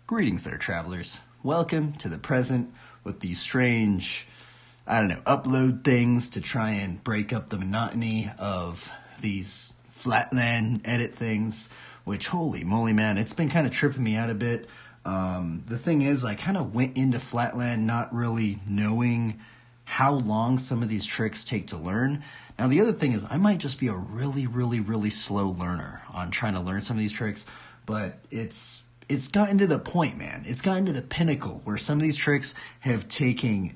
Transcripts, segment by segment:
Greetings there, travelers. Welcome to the present with these strange, upload things to try and break up the monotony of these Flatland edit things, which, holy moly, man, it's been kind of tripping me out a bit. The thing is, I kind of went into Flatland not really knowing how long some of these tricks take to learn. Now, the other thing is, I might just be a really slow learner on trying to learn some of these tricks, but it's gotten to the point, man. It's gotten to the pinnacle where some of these tricks have taken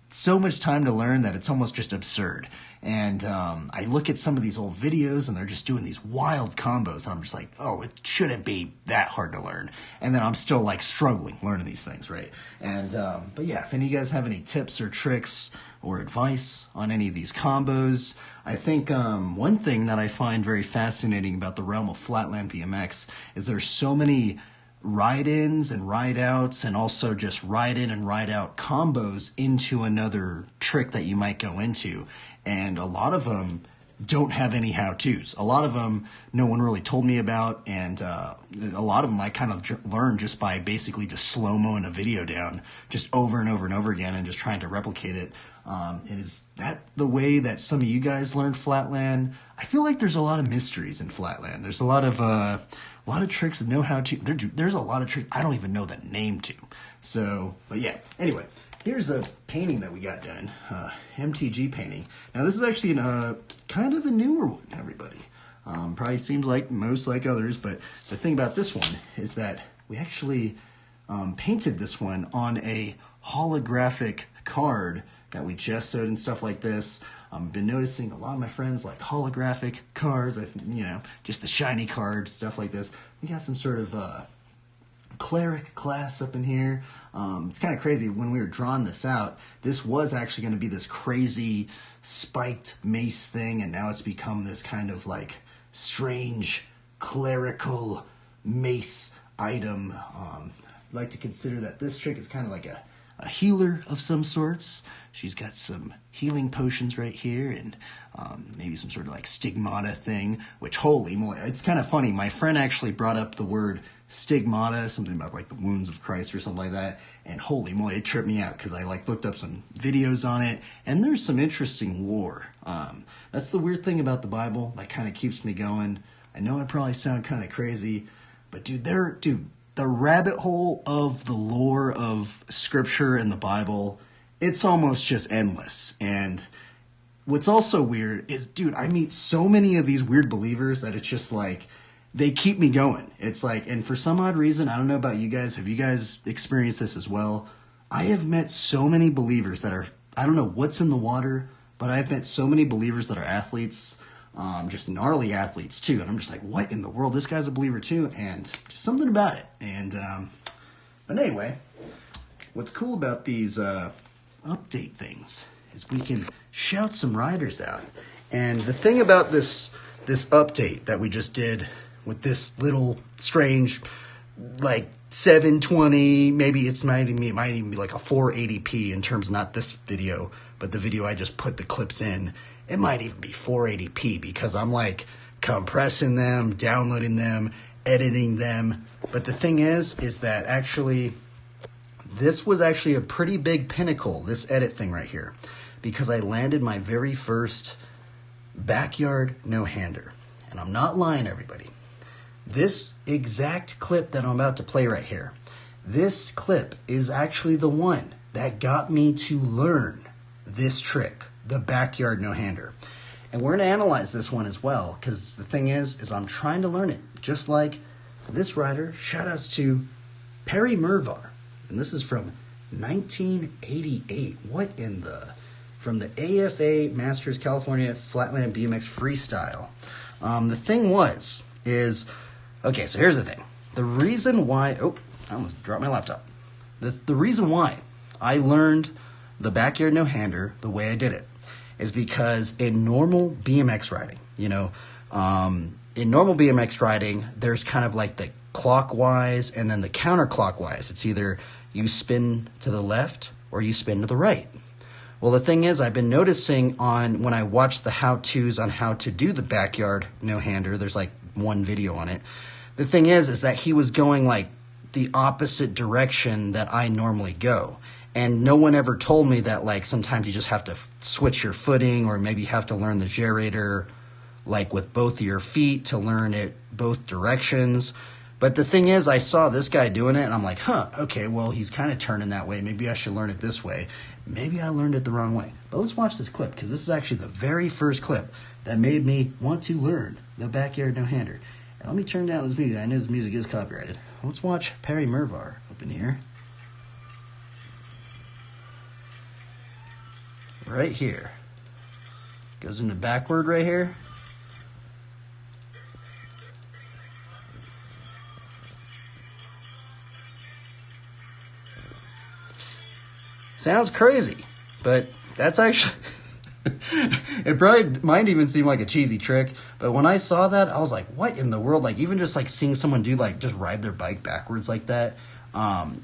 so much time to learn that it's almost just absurd. And I look at some of these old videos and they're just doing these wild combos. And I'm just like, oh, it shouldn't be that hard to learn. And then I'm still like struggling learning these things, right? And but yeah, if any of you guys have any tips or tricks or advice on any of these combos, I think one thing that I find very fascinating about the realm of Flatland BMX is there's so many ride-ins and ride-outs and also just ride-in and ride-out combos into another trick that you might go into. And a lot of them don't have any how-tos. A lot of them no one really told me about, and a lot of them I kind of learned just by basically just slow-moing a video down just over and over and over again and just trying to replicate it. And is that the way that some of you guys learned Flatland? I feel like there's a lot of mysteries in Flatland. There's a lot of tricks that know how to. There's a lot of tricks I don't even know the name to. So, but yeah. Anyway, here's a painting that we got done. MTG painting. Now this is actually kind of a newer one, everybody. Probably seems like most like others, but the thing about this one is that we actually painted this one on a holographic card that we gessoed and stuff like this. I've been noticing a lot of my friends like holographic cards, just the shiny card, stuff like this. We got some sort of cleric class up in here. It's kind of crazy. When we were drawing this out, this was actually going to be this crazy spiked mace thing, and now it's become this kind of like strange clerical mace item. I'd like to consider that this trick is kind of like a healer of some sorts. She's got some healing potions right here and maybe some sort of like stigmata thing, which holy moly, it's kind of funny. My friend actually brought up the word stigmata, something about like the wounds of Christ or something like that, and holy moly, it tripped me out because I like looked up some videos on it and there's some interesting lore. That's the weird thing about the Bible that kind of keeps me going. I know I probably sound kind of crazy, but the rabbit hole of the lore of scripture and the Bible, it's almost just endless. And what's also weird is, I meet so many of these weird believers that it's just like, they keep me going. It's like, and for some odd reason, I don't know about you guys, have you guys experienced this as well? I have met so many believers that are, I don't know what's in the water, but I've met so many believers that are athletes, just gnarly athletes too. And I'm just like, what in the world? This guy's a believer too. And just something about it. And, but anyway, what's cool about these, update things is we can shout some riders out. And the thing about this update that we just did with this little strange, like 720, maybe it might even be like a 480p in terms of not this video, but the video I just put the clips in. It might even be 480p because I'm like compressing them, downloading them, editing them. But the thing is that actually, this was actually a pretty big pinnacle, this edit thing right here, because I landed my very first backyard no-hander. And I'm not lying, everybody. This exact clip that I'm about to play right here, this clip is actually the one that got me to learn this trick, the backyard no-hander. And we're going to analyze this one as well, because the thing is I'm trying to learn it, just like this rider. Shoutouts to Perry Mervar. And this is from 1988. What in the... From the AFA Masters California Flatland BMX Freestyle. The thing is... Okay, so here's the thing. The reason why... Oh, I almost dropped my laptop. The reason why I learned the backyard no-hander the way I did it is because in normal BMX riding, in normal BMX riding, there's kind of like the clockwise and then the counterclockwise. It's either you spin to the left or you spin to the right. Well, the thing is, I've been noticing when I watch the how-tos on how to do the backyard no-hander, there's like one video on it. The thing is that he was going like the opposite direction that I normally go. And no one ever told me that, like, sometimes you just have to switch your footing, or maybe you have to learn the gyrator, like, with both of your feet to learn it both directions. But the thing is, I saw this guy doing it, and I'm like, okay, well, he's kind of turning that way. Maybe I should learn it this way. Maybe I learned it the wrong way. But let's watch this clip, because this is actually the very first clip that made me want to learn the backyard no-hander. And let me turn down this music. I know this music is copyrighted. Let's watch Perry Mervar up in here. Right here. Goes into backward right here. Sounds crazy, but that's actually... It probably might even seem like a cheesy trick, but when I saw that, I was like, what in the world? Like, even just like seeing someone do, like, just ride their bike backwards like that,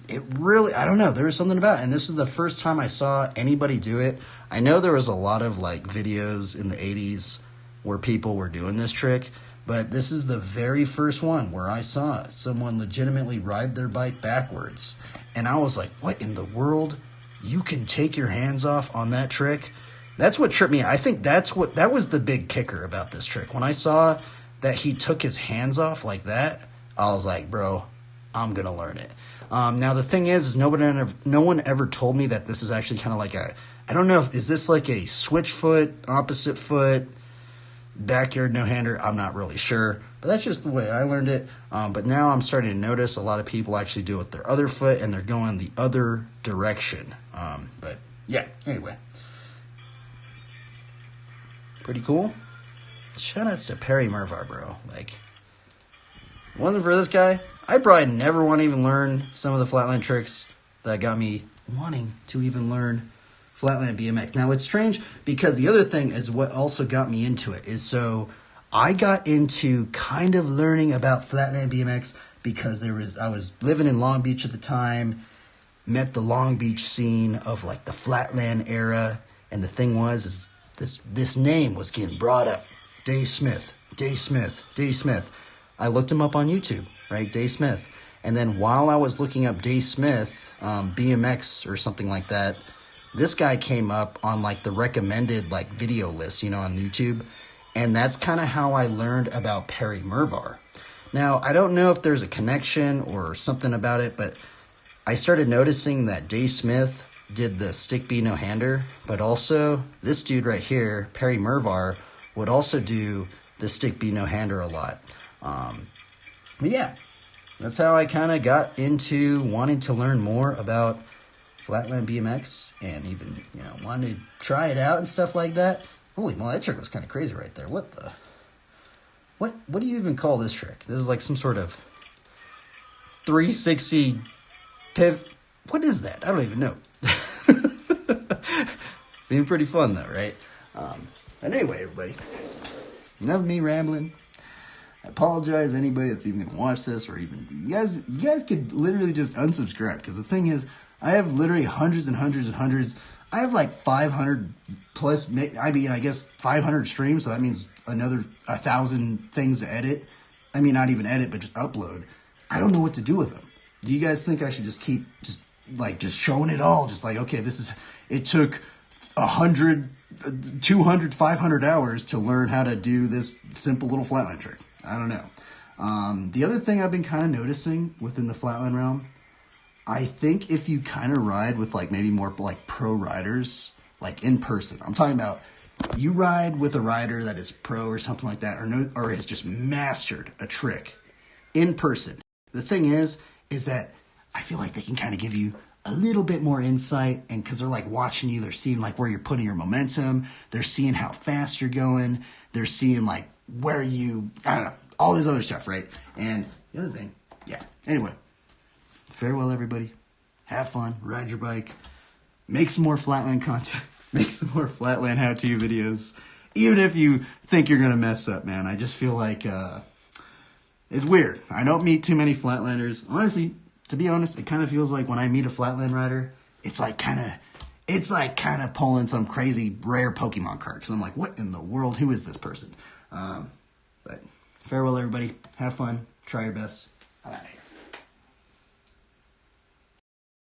it really, I don't know, there was something about it. And this is the first time I saw anybody do it. I know there was a lot of, like, videos in the 80s where people were doing this trick, but this is the very first one where I saw someone legitimately ride their bike backwards. And I was like, what in the world? You can take your hands off on that trick? That's what tripped me out. I think that was the big kicker about this trick. When I saw that he took his hands off like that, I was like, bro, I'm going to learn it. Now, the thing is no one ever told me that this is actually kind of like I don't know, is this like a switch foot, opposite foot, backyard no-hander? I'm not really sure, but that's just the way I learned it. But now I'm starting to notice a lot of people actually do it with their other foot, and they're going the other direction. But yeah, anyway. Pretty cool. Shoutouts to Perry Mervar, bro. Like, wasn't for this guy, I probably never want to even learn some of the Flatland tricks that got me wanting to even learn Flatland BMX. Now, it's strange because the other thing is what also got me into it is, so I got into kind of learning about Flatland BMX because I was living in Long Beach at the time, met the Long Beach scene of like the Flatland era, and the thing was this name was getting brought up. Dave Smith. I looked him up on YouTube, right? Dave Smith. And then while I was looking up Dave Smith, BMX or something like that, this guy came up on like the recommended like video list, on YouTube. And that's kind of how I learned about Perry Mervar. Now, I don't know if there's a connection or something about it, but I started noticing that Dave Smith did the stick B no-hander, but also this dude right here, Perry Mervar, would also do the stick B no-hander a lot. But yeah, that's how I kind of got into wanting to learn more about Flatland BMX and even, wanted to try it out and stuff like that. Holy moly, that trick was kind of crazy right there. What do you even call this trick? This is like some sort of 360 pivot. What is that? I don't even know. Seemed pretty fun though, right? But anyway, everybody, enough of me rambling. I apologize to anybody that's even gonna watch this, or even you guys could literally just unsubscribe, because the thing is, I have literally hundreds and hundreds and hundreds. I have like 500 plus, I guess 500 streams, so that means another 1,000 things to edit. I mean, not even edit, but just upload. I don't know what to do with them. Do you guys think I should just keep just showing it all? Just like, okay, it took 100, 200, 500 hours to learn how to do this simple little flatland trick. I don't know. The other thing I've been kind of noticing within the flatland realm, I think if you kind of ride with like maybe more like pro riders, like in person, I'm talking about you ride with a rider that is pro or something like that, or has just mastered a trick in person. The thing is that I feel like they can kind of give you a little bit more insight, and because they're like watching you, they're seeing like where you're putting your momentum, they're seeing how fast you're going, they're seeing like where you, I don't know, all this other stuff, right? And the other thing, yeah. Anyway, farewell, everybody. Have fun, ride your bike, make some more flatland content, make some more flatland how-to videos, even if you think you're gonna mess up, man. I just feel like it's weird. I don't meet too many flatlanders. Honestly, to be honest, it kind of feels like when I meet a flatland rider, it's like kind of pulling some crazy rare Pokemon card, because I'm like, what in the world? Who is this person? But farewell, everybody. Have fun. Try your best. Bye.